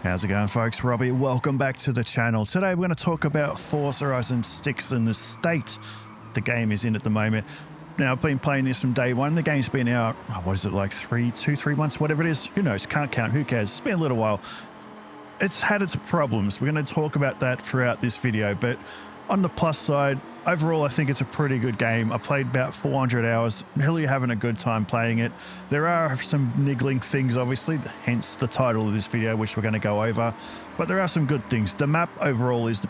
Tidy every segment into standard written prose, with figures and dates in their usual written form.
How's it going, folks? Robbie, welcome back to the channel. Today we're going to talk about Forza Horizon 6 and the state the game is in at the moment. Now, I've been playing this from day one. The game's been out, what is it, like 3 months, whatever it is. Who knows? Can't count. Who cares? It's been a little while. It's had its problems. We're going to talk about that throughout this video, but on the plus side, overall, I think it's a pretty good game. I played about 400 hours, really having a good time playing it. There are some niggling things, obviously, hence the title of this video, which we're going to go over. But there are some good things. The map overall is,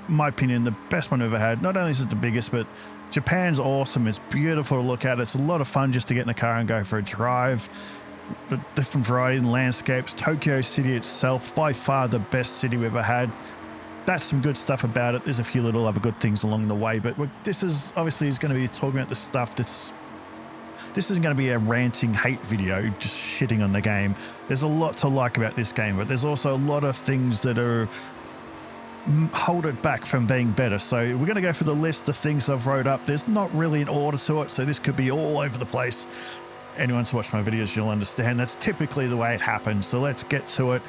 in my opinion, the best one I've ever had. Not only is it the biggest, but Japan's awesome. It's beautiful to look at. It's a lot of fun just to get in the car and go for a drive. The different variety in landscapes. Tokyo City itself, by far the best city we've ever had. That's some good stuff about it. There's a few little other good things along the way, but this is obviously going to be talking about the stuff that's... This isn't going to be a ranting hate video, just shitting on the game. There's a lot to like about this game, but there's also a lot of things that are... hold it back from being better. So we're going to go for the list of things I've wrote up. There's not really an order to it, so this could be all over the place. Anyone who's watched my videos, you'll understand that's typically the way it happens. So let's get to it.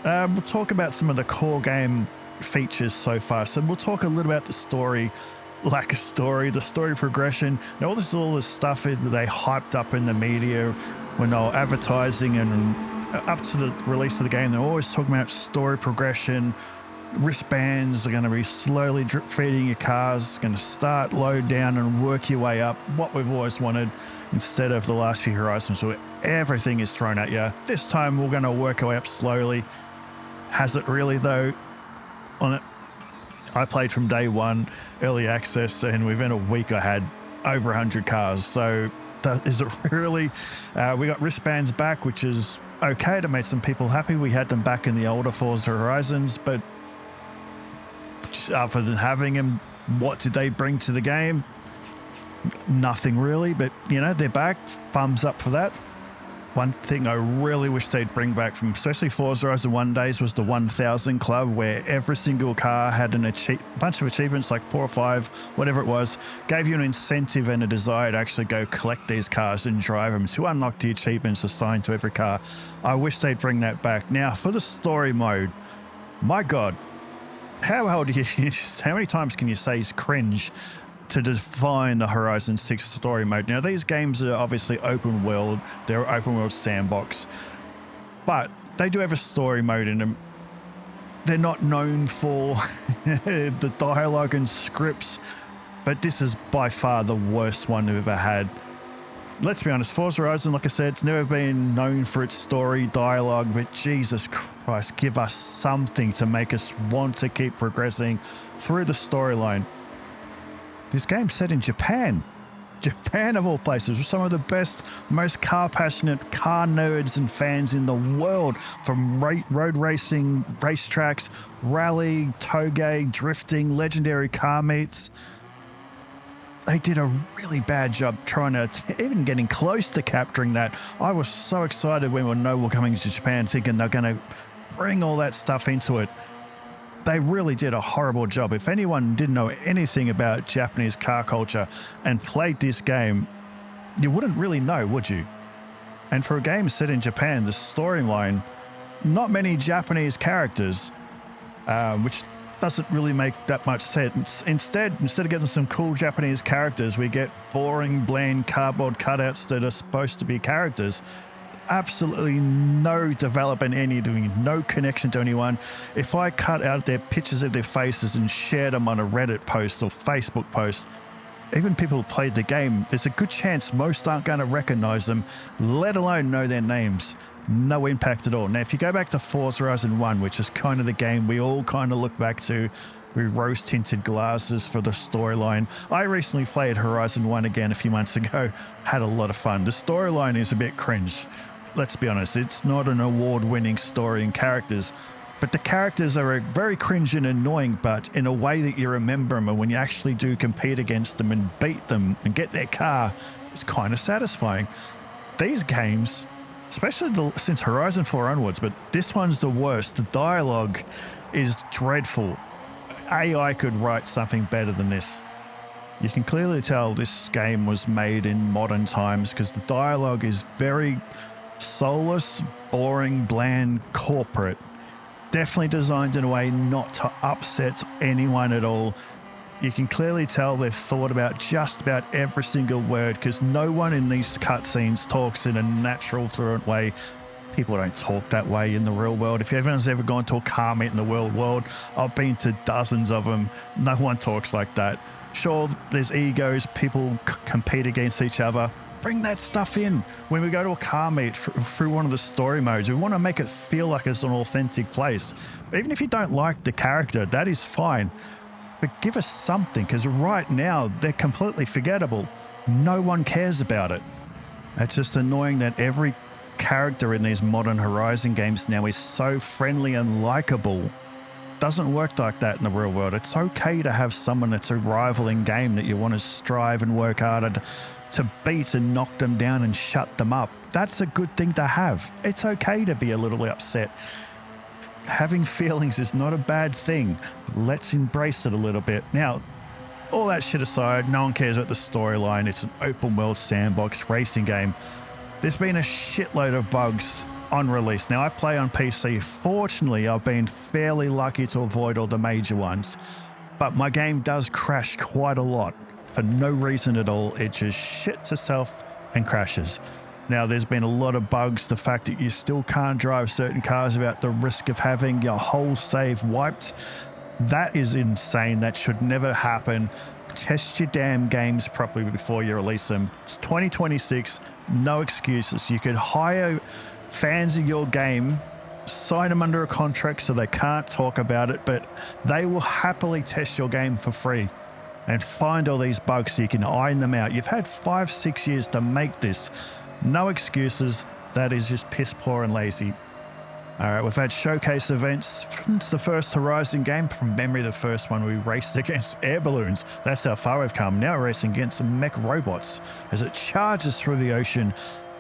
We'll talk about some of the core game features so far. So we'll talk a little about the story, lack of story, the story progression. Now, all this stuff that they hyped up in the media when they were advertising and up to the release of the game. They're always talking about story progression. Wristbands are going to be slowly drip feeding your cars, going to start low down and work your way up. What we've always wanted, instead of the last few Horizons where everything is thrown at you. This time we're going to work our way up slowly. Has it really though? On it, I played from day one, early access, and within a week I had over 100 cars. So is it really? We got wristbands back, which is okay. That made some people happy. We had them back in the older Forza Horizons, but other than having them, what did they bring to the game? Nothing really, but you know, they're back. Thumbs up for that. One thing I really wish they'd bring back from especially Forza Horizon 1 days was the 1000 Club, where every single car had a bunch of achievements, like 4 or 5, whatever it was, gave you an incentive and a desire to actually go collect these cars and drive them to unlock the achievements assigned to every car. I wish they'd bring that back. Now, for the story mode, my God, how many times can you say is cringe to define the Horizon 6 story mode? Now, these games are obviously open world. They're an open world sandbox, but they do have a story mode in them. They're not known for the dialogue and scripts, but this is by far the worst one we've ever had. Let's be honest, Forza Horizon, like I said, it's never been known for its story, dialogue, but Jesus Christ, give us something to make us want to keep progressing through the storyline. This game's set in Japan. Japan, of all places, with some of the best, most car-passionate car nerds and fans in the world, from road racing, racetracks, rally, toge, drifting, legendary car meets. They did a really bad job trying to, even getting close to capturing that. I was so excited when we know we're coming to Japan, thinking they're going to bring all that stuff into it. They really did a horrible job. If anyone didn't know anything about Japanese car culture and played this game, you wouldn't really know, would you? And for a game set in Japan, the storyline, not many Japanese characters, which doesn't really make that much sense. Instead of getting some cool Japanese characters, we get boring, bland cardboard cutouts that are supposed to be characters. Absolutely no development, anything, no connection to anyone. If I cut out their pictures of their faces and shared them on a Reddit post or Facebook post, even people who played the game, there's a good chance most aren't going to recognize them, let alone know their names. No impact at all. Now, if you go back to Forza Horizon 1, which is kind of the game we all kind of look back to with rose-tinted glasses for the storyline. I recently played Horizon 1 again a few months ago. Had a lot of fun. The storyline is a bit cringe. Let's be honest, it's not an award-winning story and characters, but the characters are very cringe and annoying, but in a way that you remember them, and when you actually do compete against them and beat them and get their car, it's kind of satisfying. These games, especially since Horizon 4 onwards, but this one's the worst. The dialogue is dreadful. AI could write something better than this. You can clearly tell this game was made in modern times because the dialogue is very soulless, boring, bland, corporate. definitely designed in a way not to upset anyone at all. You can clearly tell they've thought about just about every single word, because no one in these cutscenes talks in a natural, fluent way. People don't talk that way in the real world. If everyone's ever gone to a car meet in the real world, I've been to dozens of them. No one talks like that. Sure, there's egos, people compete against each other. Bring that stuff in. When we go to a car meet through one of the story modes, we want to make it feel like it's an authentic place. Even if you don't like the character, that is fine. But give us something, because right now they're completely forgettable. No one cares about it. It's just annoying that every character in these modern Horizon games now is so friendly and likable. Doesn't work like that in the real world. It's okay to have someone that's a rival in game that you want to strive and work harder to beat and knock them down and shut them up. That's a good thing to have. It's okay to be a little upset. Having feelings is not a bad thing. Let's embrace it a little bit. Now, all that shit aside, no one cares about the storyline. It's an open world sandbox racing game. There's been a shitload of bugs on release. Now, I play on PC. Fortunately, I've been fairly lucky to avoid all the major ones, but my game does crash quite a lot for no reason at all. It just shits itself and crashes. Now, there's been a lot of bugs. The fact that you still can't drive certain cars without the risk of having your whole save wiped, that is insane. That should never happen. Test your damn games properly before you release them. It's 2026. No excuses. You could hire fans of your game, sign them under a contract so they can't talk about it, but they will happily test your game for free and find all these bugs so you can iron them out. You've had 5-6 years to make this. No excuses. That is just piss poor and lazy. All right, we've had showcase events since the first Horizon game. From memory, the first one we raced against air balloons. That's how far we've come. Now we're racing against some mech robots as it charges through the ocean.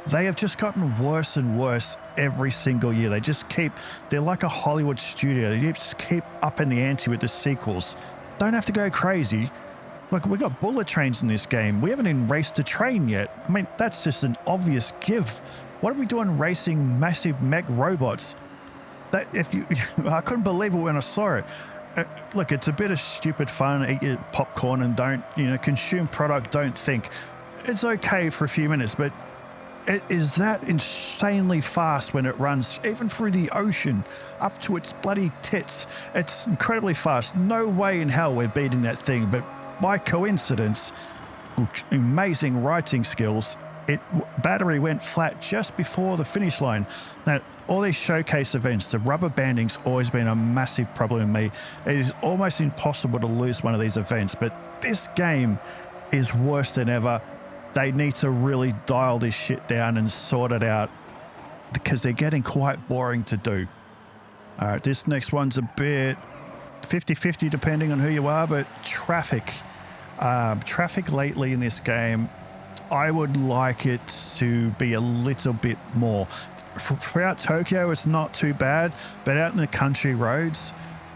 They have just gotten worse and worse every single year. They're like a Hollywood studio. They just keep upping the ante with the sequels. Don't have to go crazy. Look, we got bullet trains in this game. We haven't even raced a train yet. I mean, that's just an obvious give. What are we doing racing massive mech robots? I couldn't believe it when I saw it. Look, it's a bit of stupid fun. Eat your popcorn and don't, consume product, don't think. It's okay for a few minutes, but it is that insanely fast when it runs, even through the ocean, up to its bloody tits. It's incredibly fast. No way in hell we're beating that thing, but by coincidence, amazing writing skills, battery went flat just before the finish line. Now, all these showcase events, the rubber banding's always been a massive problem with me. It is almost impossible to lose one of these events, but this game is worse than ever. They need to really dial this shit down and sort it out because they're getting quite boring to do. All right, this next one's a bit 50-50 depending on who you are, but traffic lately in this game, I would like it to be a little bit more. Throughout Tokyo, it's not too bad, but out in the country roads,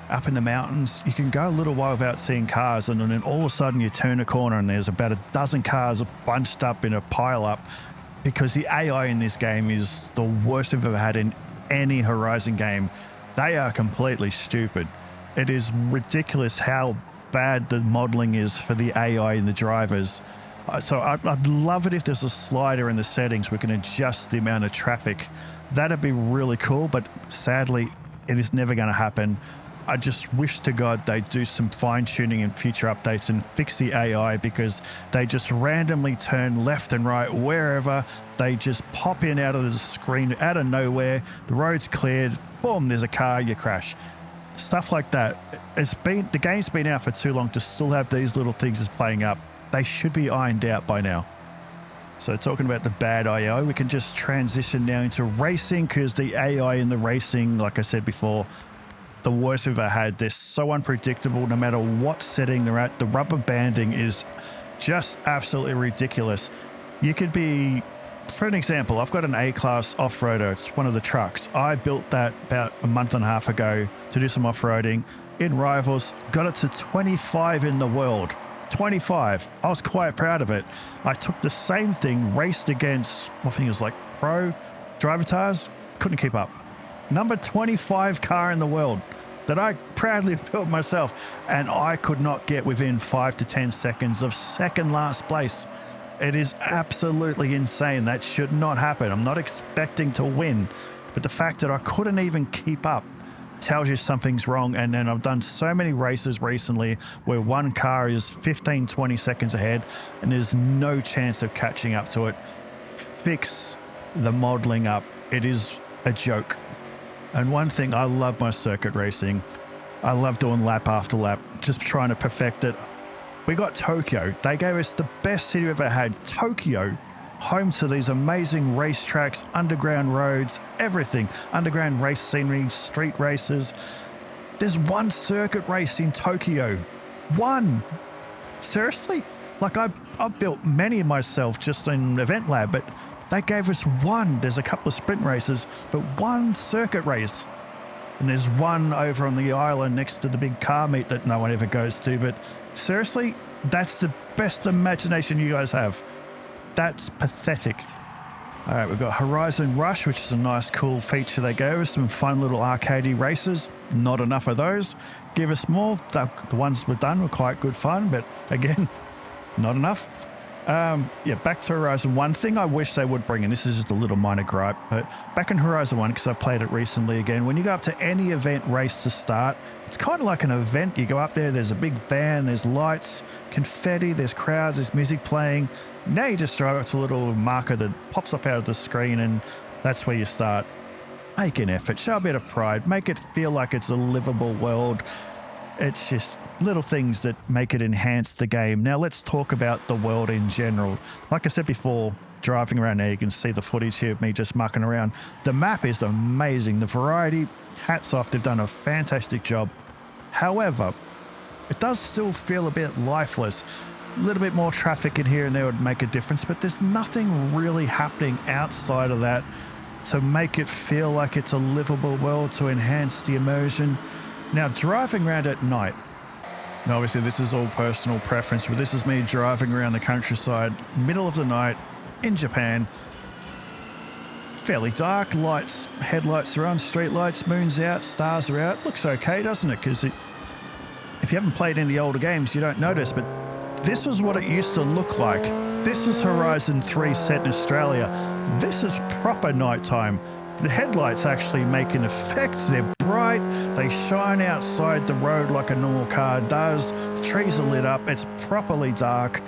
up in the mountains, you can go a little while without seeing cars, and then all of a sudden you turn a corner and there's about a dozen cars bunched up in a pile up, because the AI in this game is the worst I've ever had in any Horizon game. They are completely stupid. It is ridiculous how bad the modeling is for the AI and the drivers. So I'd love it if there's a slider in the settings we can adjust the amount of traffic. That'd be really cool, but sadly, it is never going to happen. I just wish to God they'd do some fine-tuning in future updates and fix the AI, because they just randomly turn left and right wherever. They just pop in out of the screen out of nowhere. The road's cleared. Boom, there's a car, you crash. Stuff like that. The game's been out for too long to still have these little things playing up. They should be ironed out by now. So talking about the bad AI, we can just transition now into racing, because the AI in the racing, like I said before, the worst we've ever had. They're so unpredictable no matter what setting they're at. The rubber banding is just absolutely ridiculous. You could be, for an example, I've got an A-class off-roader. It's one of the trucks. I built that about a month and a half ago to do some off-roading in Rivals. Got it to 25 in the world. 25. I was quite proud of it. I took the same thing, raced against, I think it was like pro driver tires, couldn't keep up. number 25 car in the world that I proudly built myself, and I could not get within 5 to 10 seconds of second last place. It is absolutely insane. That should not happen. I'm not expecting to win, but the fact that I couldn't even keep up tells you something's wrong. And then I've done so many races recently where one car is 15, 20 seconds ahead and there's no chance of catching up to it. Fix the modeling up. It is a joke. And one thing, I love my circuit racing. I love doing lap after lap, just trying to perfect it. We got Tokyo. They gave us the best city we've ever had. Tokyo, home to these amazing racetracks, underground roads, everything. Underground race scenery, street races. There's one circuit race in Tokyo. One. Seriously? Like I've built many myself just in Event Lab, but they gave us one. There's a couple of sprint races, but one circuit race. And there's one over on the island next to the big car meet that no one ever goes to. But seriously, that's the best imagination you guys have. That's pathetic. All right, we've got Horizon Rush, which is a nice, cool feature they gave us. Some fun little arcadey races. Not enough of those. Give us more. The ones we've done were quite good fun, but again, not enough. Yeah, back to Horizon. One thing I wish they would bring in, this is just a little minor gripe, but back in Horizon 1, because I played it recently again, when you go up to any event race to start, it's kind of like an event. You go up there, there's a big van, there's lights, confetti, there's crowds, there's music playing. Now you just drive up to a little marker that pops up out of the screen, and that's where you start. Make an effort, show a bit of pride, make it feel like it's a livable world. It's just little things that make it enhance the game. Now let's talk about the world in general. Like I said before, driving around there, you can see the footage here of me just mucking around. The map is amazing. The variety, hats off, they've done a fantastic job. However, it does still feel a bit lifeless. A little bit more traffic in here and there would make a difference, but there's nothing really happening outside of that to make it feel like it's a livable world, to enhance the immersion. Now, driving around at night, now obviously this is all personal preference, but this is me driving around the countryside, middle of the night, in Japan. Fairly dark, lights, headlights are on, street lights, moon's out, stars are out. Looks okay, doesn't it? Because if you haven't played any of the older games, you don't notice, but this is what it used to look like. This is Horizon 3 set in Australia. This is proper nighttime. The headlights actually make an effect. They're bright. They shine outside the road like a normal car does. The trees are lit up. It's properly dark.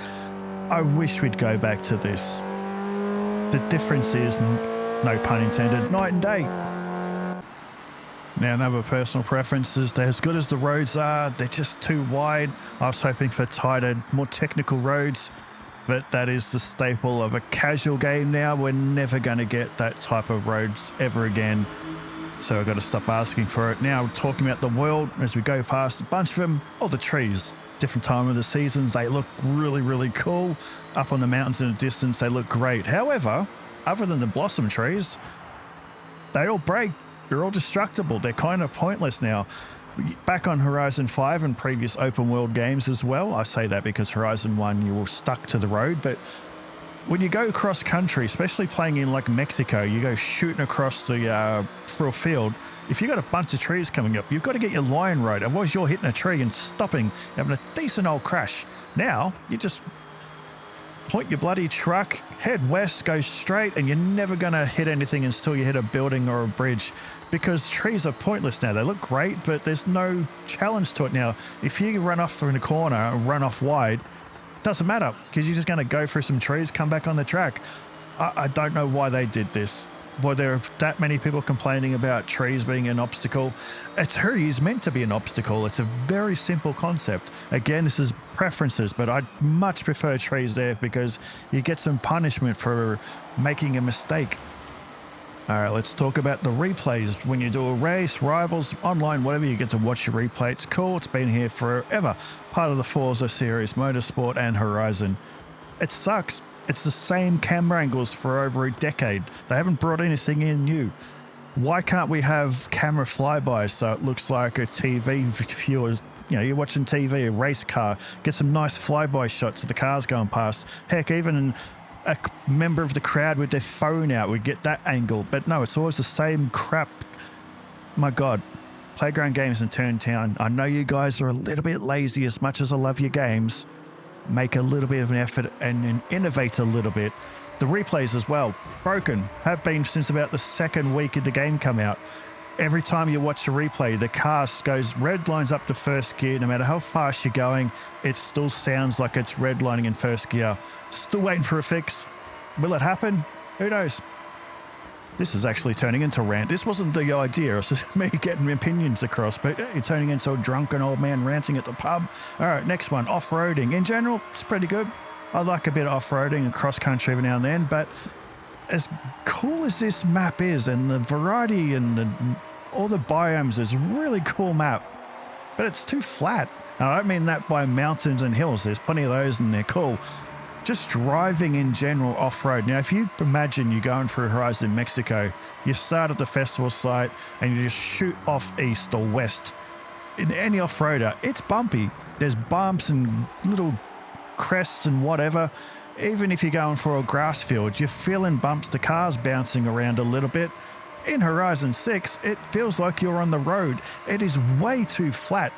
I wish we'd go back to this. The difference is, no pun intended, night and day. Now, another personal preference is they're as good as the roads are. They're just too wide. I was hoping for tighter, more technical roads. But that is the staple of a casual game now. We're never going to get that type of roads ever again. So I've got to stop asking for it. Now, talking about the world, as we go past a bunch of them, all the trees, different time of the seasons, they look really, really cool. Up on the mountains in the distance, they look great. However, other than the blossom trees, they all break. They're all destructible. They're kind of pointless now. Back on Horizon 5 and previous open world games as well, I say that because Horizon 1 you were stuck to the road, but when you go cross country, especially playing in like Mexico, you go shooting across the through a field. If you've got a bunch of trees coming up, you've got to get your line right, otherwise you're hitting a tree and stopping, having a decent old crash. Now you just point your bloody truck, head west, go straight, and you're never going to hit anything until you hit a building or a bridge, because trees are pointless now. They look great, but there's no challenge to it now. If you run off from the corner and run off wide, doesn't matter, because you're just going to go through some trees, come back on the track. I don't know why they did this. Were there that many people complaining about trees being an obstacle? It is meant to be an obstacle. It's a very simple concept. Again, this is preferences, but I'd much prefer trees there because you get some punishment for making a mistake. All right, let's talk about the replays. When you do a race, rivals, online, whatever, you get to watch your replay. It's cool. It's been here forever. Part of the Forza series, Motorsport and Horizon. It sucks. It's the same camera angles for over a decade. They haven't brought anything in new. Why can't we have camera flybys so it looks like a TV viewer? You know, you're watching TV, a race car, get some nice flyby shots of the cars going past. Heck, even a member of the crowd with their phone out would get that angle. But no, it's always the same crap my God, Playground Games in Turntown, I know you guys are a little bit lazy as much as I love your games. Make a little bit of an effort and innovate a little bit. The replays as well, broken, have been since about the second week of the game come out. Every time you watch a replay, the car goes red lines up to first gear. No matter how fast you're going, it still sounds like it's redlining in first gear. Still waiting for a fix. Will it happen? Who knows? This is actually turning into a rant. This wasn't the idea. It's just me getting opinions across, but hey, turning into a drunken old man ranting at the pub. All right, next one, off-roading. In general, it's pretty good. I like a bit of off-roading and cross-country every now and then, but as cool as this map is and the variety and all the biomes is a really cool map, but it's too flat. And I don't mean that by mountains and hills. There's plenty of those and they're cool. Just driving in general off-road. Now, if you imagine you're going through Horizon Mexico, you start at the festival site and you just shoot off east or west. In any off-roader, it's bumpy. There's bumps and little crests and whatever. Even if you're going for a grass field, you're feeling bumps, the car's bouncing around a little bit. In Horizon 6, it feels like you're on the road. It is way too flat.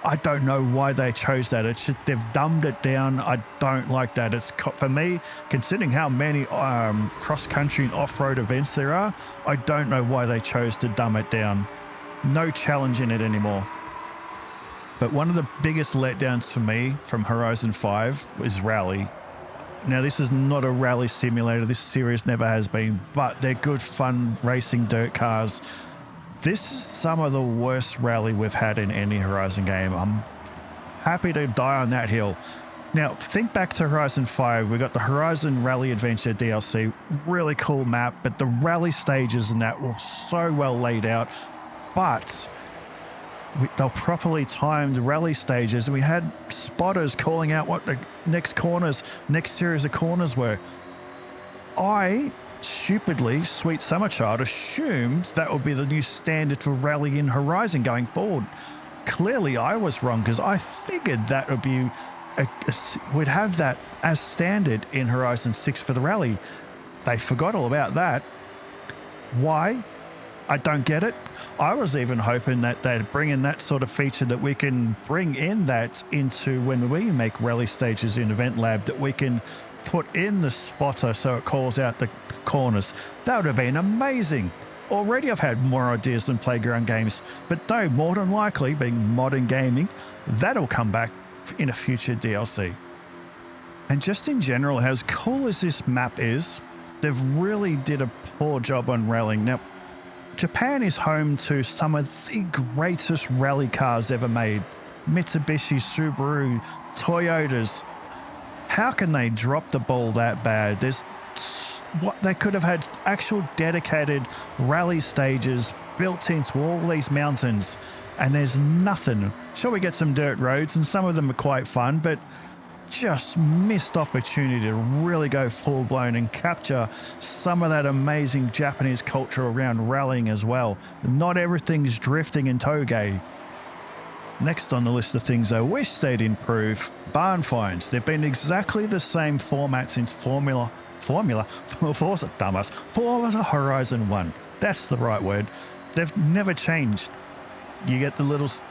I don't know why they chose that. They've dumbed it down. I don't like that. It's for me, considering how many cross-country and off-road events there are, I don't know why they chose to dumb it down. No challenge in it anymore. But one of the biggest letdowns for me from Horizon 5 is Rally. Now, this is not a rally simulator. This series never has been, but they're good, fun racing dirt cars. This is some of the worst rally we've had in any Horizon game. I'm happy to die on that hill. Now, think back to Horizon 5. We got the Horizon Rally Adventure DLC. Really cool map, but the rally stages and that were so well laid out. But they'll properly timed rally stages. We had spotters calling out what the next series of corners were. I stupidly, sweet summer child, assumed that would be the new standard for rally in Horizon going forward. Clearly, I was wrong because I figured that would be we'd have that as standard in Horizon 6 for the rally. They forgot all about that. Why? I don't get it. I was even hoping that they'd bring in that sort of feature that we can bring in that into when we make rally stages in Event Lab, that we can put in the spotter so it calls out the corners. That would have been amazing. Already I've had more ideas than Playground Games, but no, more than likely, being modern gaming, that'll come back in a future DLC. And just in general, as cool as this map is, they've really did a poor job on rallying. Now, Japan is home to some of the greatest rally cars ever made. Mitsubishi, Subaru, Toyotas. How can they drop the ball that bad? They could have had actual dedicated rally stages built into all these mountains, and there's nothing. Sure, we get some dirt roads, and some of them are quite fun, but just missed opportunity to really go full-blown and capture some of that amazing Japanese culture around rallying as well. Not everything's drifting and toge. Next on the list of things I wish they'd improve, barn finds. They've been exactly the same format since Forza Horizon 1. That's the right word. They've never changed. You get the little, it's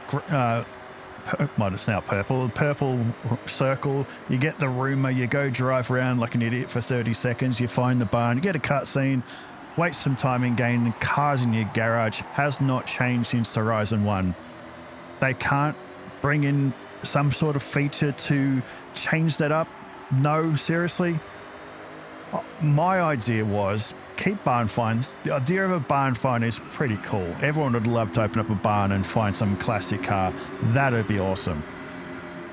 now purple circle. You get the rumor, you go drive around like an idiot for 30 seconds, you find the barn, you get a cutscene, wait some time in game, the cars in your garage has not changed since Horizon 1. They can't bring in some sort of feature to change that up. No, seriously. My idea was keep barn finds. The idea of a barn find is pretty cool. Everyone would love to open up a barn and find some classic car. That'd be awesome.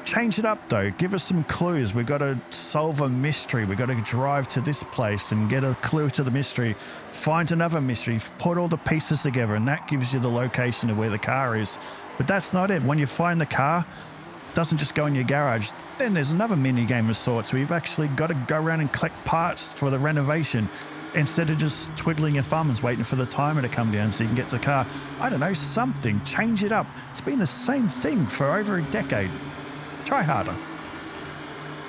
Change it up though. Give us some clues. We've got to solve a mystery. We've got to drive to this place and get a clue to the mystery. Find another mystery. Put all the pieces together, and that gives you the location of where the car is. But that's not it. When you find the car, it doesn't just go in your garage. Then there's another mini game of sorts where you've actually got to go around and collect parts for the renovation instead of just twiddling your thumbs waiting for the timer to come down so you can get the car. I don't know, something. Change it up. It's been the same thing for over a decade. Try harder.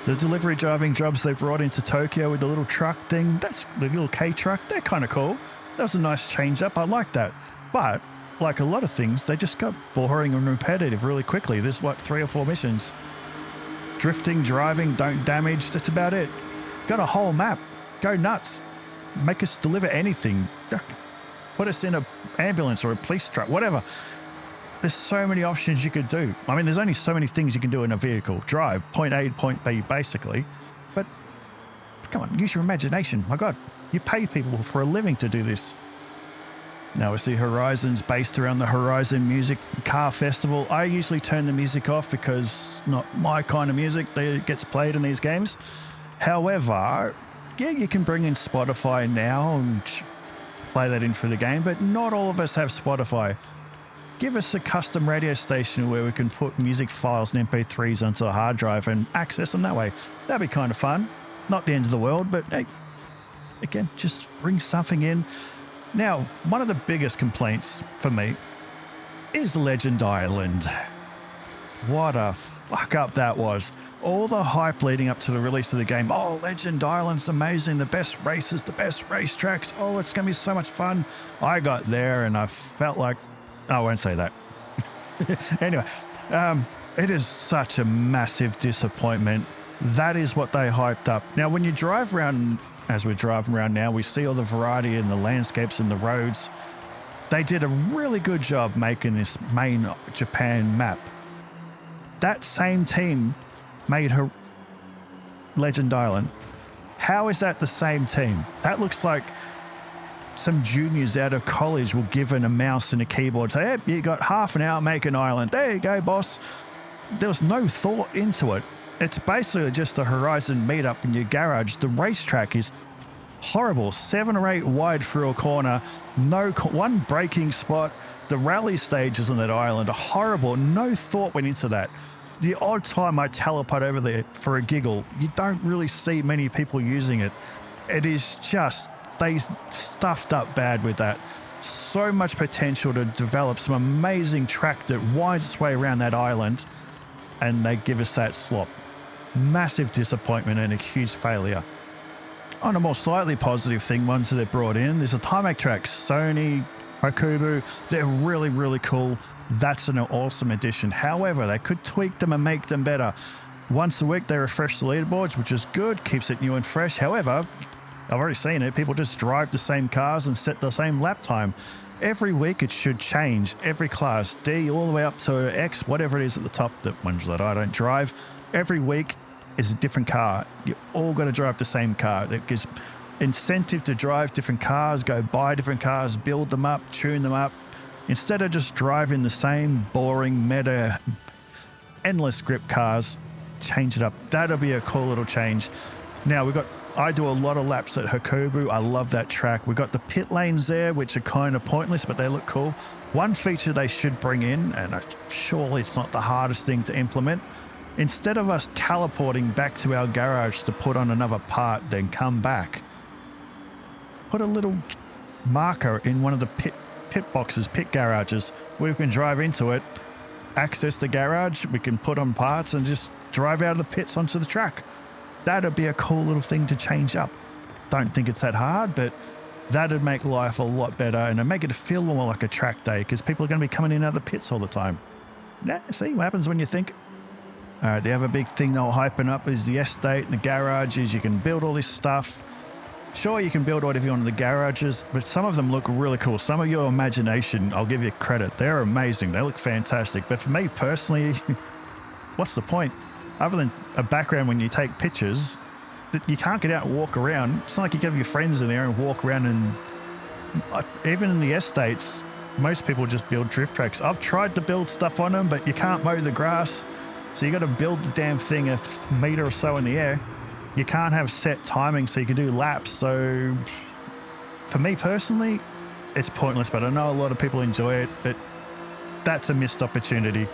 The delivery driving jobs they brought into Tokyo with the little truck thing, that's the little K truck, they're kind of cool. That was a nice change up. I like that. But like a lot of things, they just got boring and repetitive really quickly. There's what, 3 or 4 missions. Drifting, driving, don't damage, that's about it. Got a whole map. Go nuts. Make us deliver anything. Put us in an ambulance or a police truck, whatever. There's so many options you could do. I mean, there's only so many things you can do in a vehicle. Drive, point A to point B, basically. But come on, use your imagination. My God, you pay people for a living to do this. Now, obviously, Horizon's based around the Horizon Music Car Festival. I usually turn the music off because not my kind of music that gets played in these games. However, yeah, you can bring in Spotify now and play that in for the game, but not all of us have Spotify. Give us a custom radio station where we can put music files and MP3s onto a hard drive and access them that way. That'd be kind of fun. Not the end of the world, but hey, again, just bring something in. Now, one of the biggest complaints for me is Legend Island. What a fuck up that was. All the hype leading up to the release of the game. Oh, Legend Island's amazing. The best races, the best racetracks. Oh, it's going to be so much fun. I got there and I felt like... I won't say that. Anyway, it is such a massive disappointment. That is what they hyped up. Now, when you drive around, as we're driving around now, we see all the variety in the landscapes and the roads. They did a really good job making this main Japan map. That same team made her Legend Island. How is that the same team? That looks like some juniors out of college were given a mouse and a keyboard. Say, hey, you got half an hour, make an island. There you go, boss. There was no thought into it. It's basically just a Horizon meetup in your garage. The racetrack is horrible. 7 or 8 wide through a corner. One braking spot. The rally stages on that island are horrible. No thought went into that. The odd time I teleport over there for a giggle, you don't really see many people using it. It is just, they stuffed up bad with that. So much potential to develop some amazing track that winds its way around that island, and they give us that slop. Massive disappointment and a huge failure. On a more slightly positive thing, ones that they brought in, there's a tarmac track. Sony, Hakubu, they're really, really cool. That's an awesome addition. However, they could tweak them and make them better. Once a week, they refresh the leaderboards, which is good, keeps it new and fresh. However, I've already seen it. People just drive the same cars and set the same lap time. Every week, it should change. Every class, D all the way up to X, whatever it is at the top, the ones that I don't drive. Every week is a different car. You all got to drive the same car. That gives incentive to drive different cars, go buy different cars, build them up, tune them up. Instead of just driving the same boring, meta, endless grip cars, change it up. That'll be a cool little change. Now, I do a lot of laps at Hakubu. I love that track. We've got the pit lanes there, which are kind of pointless, but they look cool. One feature they should bring in, and surely it's not the hardest thing to implement, instead of us teleporting back to our garage to put on another part, then come back, put a little marker in one of the pit boxes, pit garages, where we can drive into it, access the garage, we can put on parts and just drive out of the pits onto the track. That'd be a cool little thing to change up. Don't think it's that hard, but that'd make life a lot better and it'd make it feel more like a track day because people are going to be coming in and out of the pits all the time. Yeah, see what happens when you think. All right, the other big thing they're hyping up is the estate and the garages. You can build all this stuff. Sure, you can build whatever you want in the garages, but some of them look really cool. Some of your imagination, I'll give you credit. They're amazing. They look fantastic. But for me personally, what's the point? Other than a background when you take pictures, you can't get out and walk around. It's not like you can have your friends in there and walk around and... Even in the estates, most people just build drift tracks. I've tried to build stuff on them, but you can't mow the grass. So you got to build the damn thing a meter or so in the air. You can't have set timing so you can do laps. So for me personally, it's pointless, but I know a lot of people enjoy it, but that's a missed opportunity.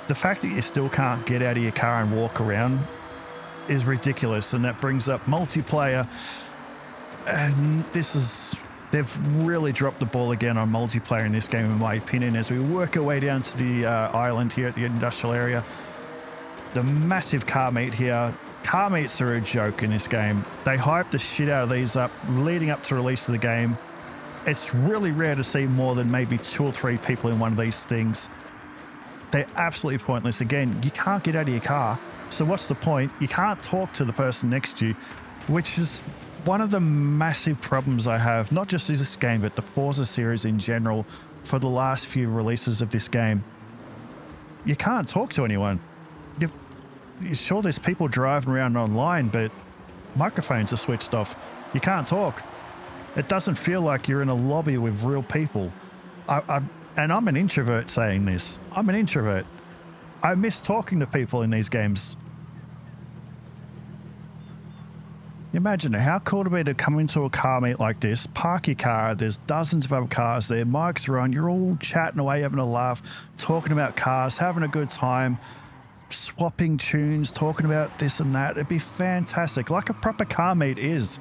The fact that you still can't get out of your car and walk around is ridiculous, and that brings up multiplayer. And they've really dropped the ball again on multiplayer in this game, in my opinion, as we work our way down to the island here at the industrial area. The massive car meet here. Car meets are a joke in this game. They hyped the shit out of these up leading up to release of the game. It's really rare to see more than maybe 2 or 3 people in one of these things. They're absolutely pointless. Again, you can't get out of your car. So what's the point? You can't talk to the person next to you, which is one of the massive problems I have, not just this game, but the Forza series in general for the last few releases of this game. You can't talk to anyone. Sure, there's people driving around online, but microphones are switched off. You can't talk. It doesn't feel like you're in a lobby with real people. And I'm an introvert saying this. I'm an introvert. I miss talking to people in these games. Imagine how cool it would be to come into a car meet like this, park your car, there's dozens of other cars there, mics are on, you're all chatting away, having a laugh, talking about cars, having a good time, swapping tunes, talking about this and that. It'd be fantastic, like a proper car meet is.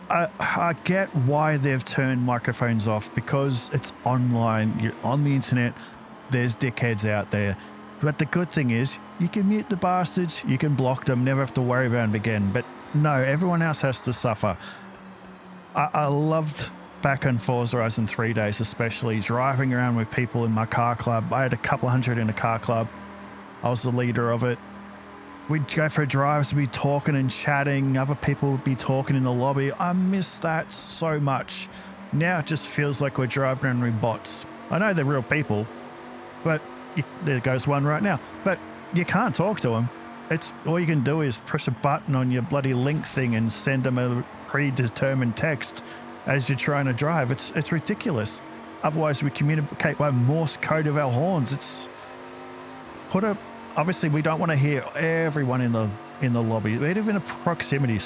I get why they've turned microphones off, because it's online, you're on the internet, there's dickheads out there. But the good thing is, you can mute the bastards, you can block them, never have to worry about them again. But no, everyone else has to suffer. I loved back on Forza Horizon 3 days, especially driving around with people in my car club. I had a couple of hundred in a car club. I was the leader of it. We'd go for drives, we'd be talking and chatting. Other people would be talking in the lobby. I miss that so much. Now it just feels like we're driving around with bots. I know they're real people, but there goes one right now. But you can't talk to them. It's all you can do is press a button on your bloody link thing and send them a predetermined text as you're trying to drive. It's ridiculous. Otherwise, we communicate by Morse code of our horns. Obviously, we don't want to hear everyone in the lobby, but even in proximity,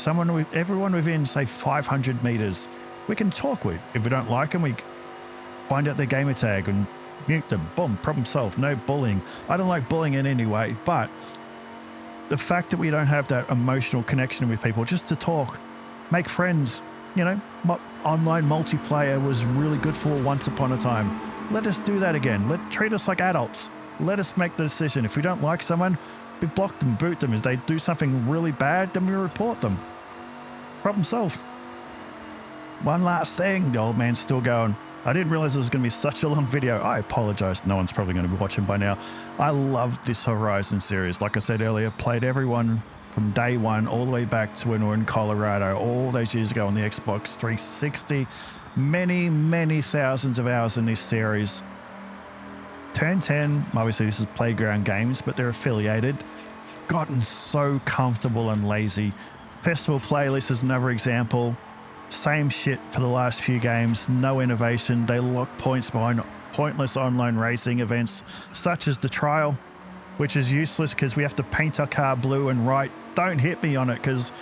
everyone within, say, 500 meters, we can talk with. If we don't like them, we find out their gamer tag and mute them. Boom, problem solved. No bullying. I don't like bullying in any way, but the fact that we don't have that emotional connection with people just to talk, make friends, online multiplayer was really good for once upon a time. Let us do that again. Treat us like adults. Let us make the decision. If we don't like someone, we block them, boot them. If they do something really bad, then we report them. Problem solved. One last thing, the old man's still going. I didn't realize it was going to be such a long video. I apologize. No one's probably going to be watching by now. I love this Horizon series. Like I said earlier, played everyone from day one all the way back to when we were in Colorado all those years ago on the Xbox 360. Many, many thousands of hours in this series. Turn 10, obviously this is Playground Games, but they're affiliated. Gotten so comfortable and lazy. Festival Playlist is another example. Same shit for the last few games, no innovation. They lock points behind pointless online racing events, such as the trial, which is useless because we have to paint our car blue and write, "Don't hit me" on it, because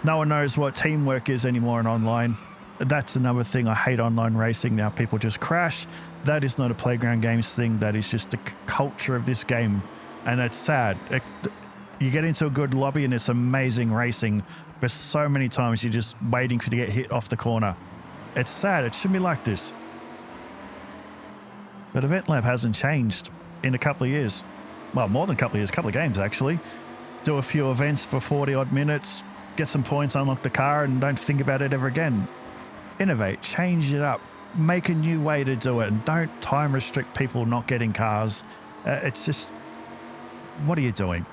no one knows what teamwork is anymore in online. That's another thing. I hate online racing now. People just crash. That is not a Playground Games thing. That is just the culture of this game. And it's sad. You get into a good lobby and it's amazing racing, but so many times you're just waiting to get hit off the corner. It's sad. It shouldn't be like this. But Event Lab hasn't changed in a couple of years. Well, more than a couple of years, a couple of games actually. Do a few events for 40 odd minutes, get some points, unlock the car, and don't think about it ever again. Innovate, change it up, make a new way to do it, and don't time restrict people not getting cars. It's just, what are you doing?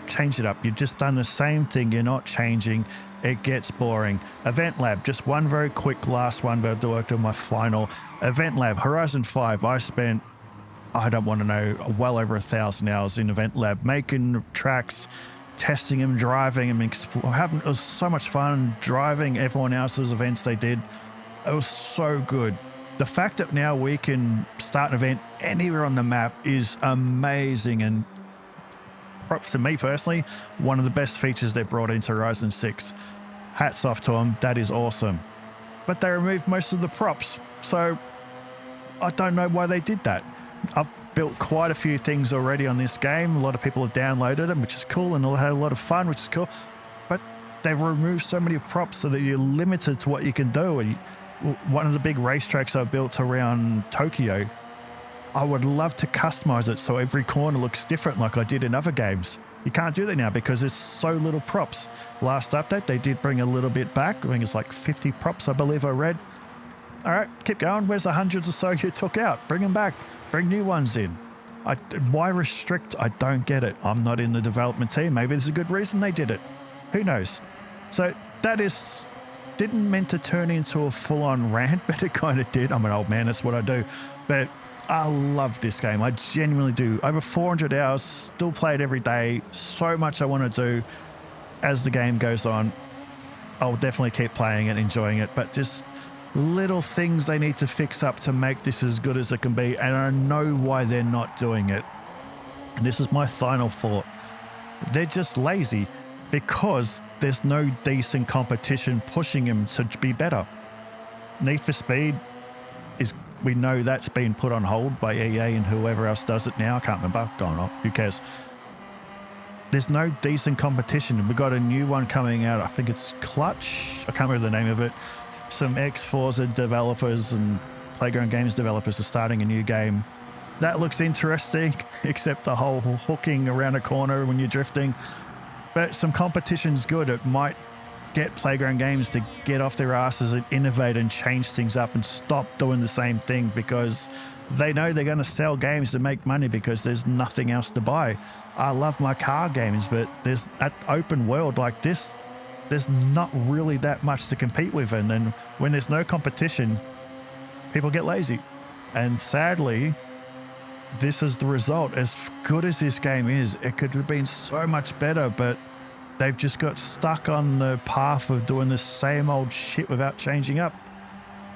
Change it up. You've just done the same thing. You're not changing. It gets boring. Event Lab, just one very quick last one, but I'll do my final. Event Lab, Horizon 5, I spent, I don't want to know, well over 1,000 hours in Event Lab, making tracks, testing them, driving them, it was so much fun driving everyone else's events they did. It was so good. The fact that now we can start an event anywhere on the map is amazing, and to me personally, one of the best features they brought into Horizon 6. Hats off to them, that is awesome. But they removed most of the props, so I don't know why they did that. I've built quite a few things already on this game. A lot of people have downloaded them, which is cool, and had a lot of fun, which is cool. But they've removed so many props so that you're limited to what you can do. And one of the big racetracks I built around Tokyo, I would love to customize it so every corner looks different like I did in other games. You can't do that now because there's so little props. Last update, they did bring a little bit back. I think it's like 50 props, I believe I read. All right, keep going. Where's the hundreds or so you took out? Bring them back. Bring new ones in. Why restrict? I don't get it. I'm not in the development team. Maybe there's a good reason they did it. Who knows? So that didn't meant to turn into a full-on rant, but it kind of did. I'm an old man. That's what I do. But I love this game. I genuinely do. Over 400 hours, still play it every day. So much I want to do as the game goes on. I'll definitely keep playing it, enjoying it, but just little things they need to fix up to make this as good as it can be, and I know why they're not doing it. And this is my final thought. They're just lazy because there's no decent competition pushing them to be better. Need for Speed we know that's been put on hold by EA and whoever else does it now. I can't remember. Going on. Who cares? There's no decent competition. We got a new one coming out. I think it's Clutch. I can't remember the name of it. Some ex-Forza developers and Playground Games developers are starting a new game. That looks interesting, except the whole hooking around a corner when you're drifting. But some competition's good. It might get Playground Games to get off their asses and innovate and change things up and stop doing the same thing, because they know they're going to sell games to make money because there's nothing else to buy. I love my car games, but there's at open world like this, there's not really that much to compete with. And then when there's no competition, people get lazy. And sadly, this is the result. As good as this game is, it could have been so much better, but they've just got stuck on the path of doing the same old shit without changing up.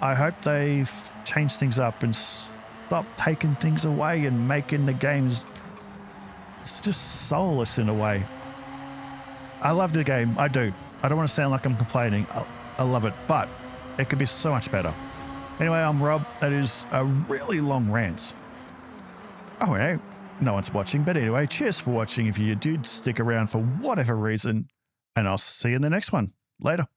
I hope they've changed things up and stop taking things away and making the games, it's just soulless in a way. I love the game. I do. I don't want to sound like I'm complaining. I love it, but it could be so much better. Anyway, I'm Rob. That is a really long rant. Oh, yeah. No one's watching, but anyway, cheers for watching if you did stick around for whatever reason, and I'll see you in the next one. Later.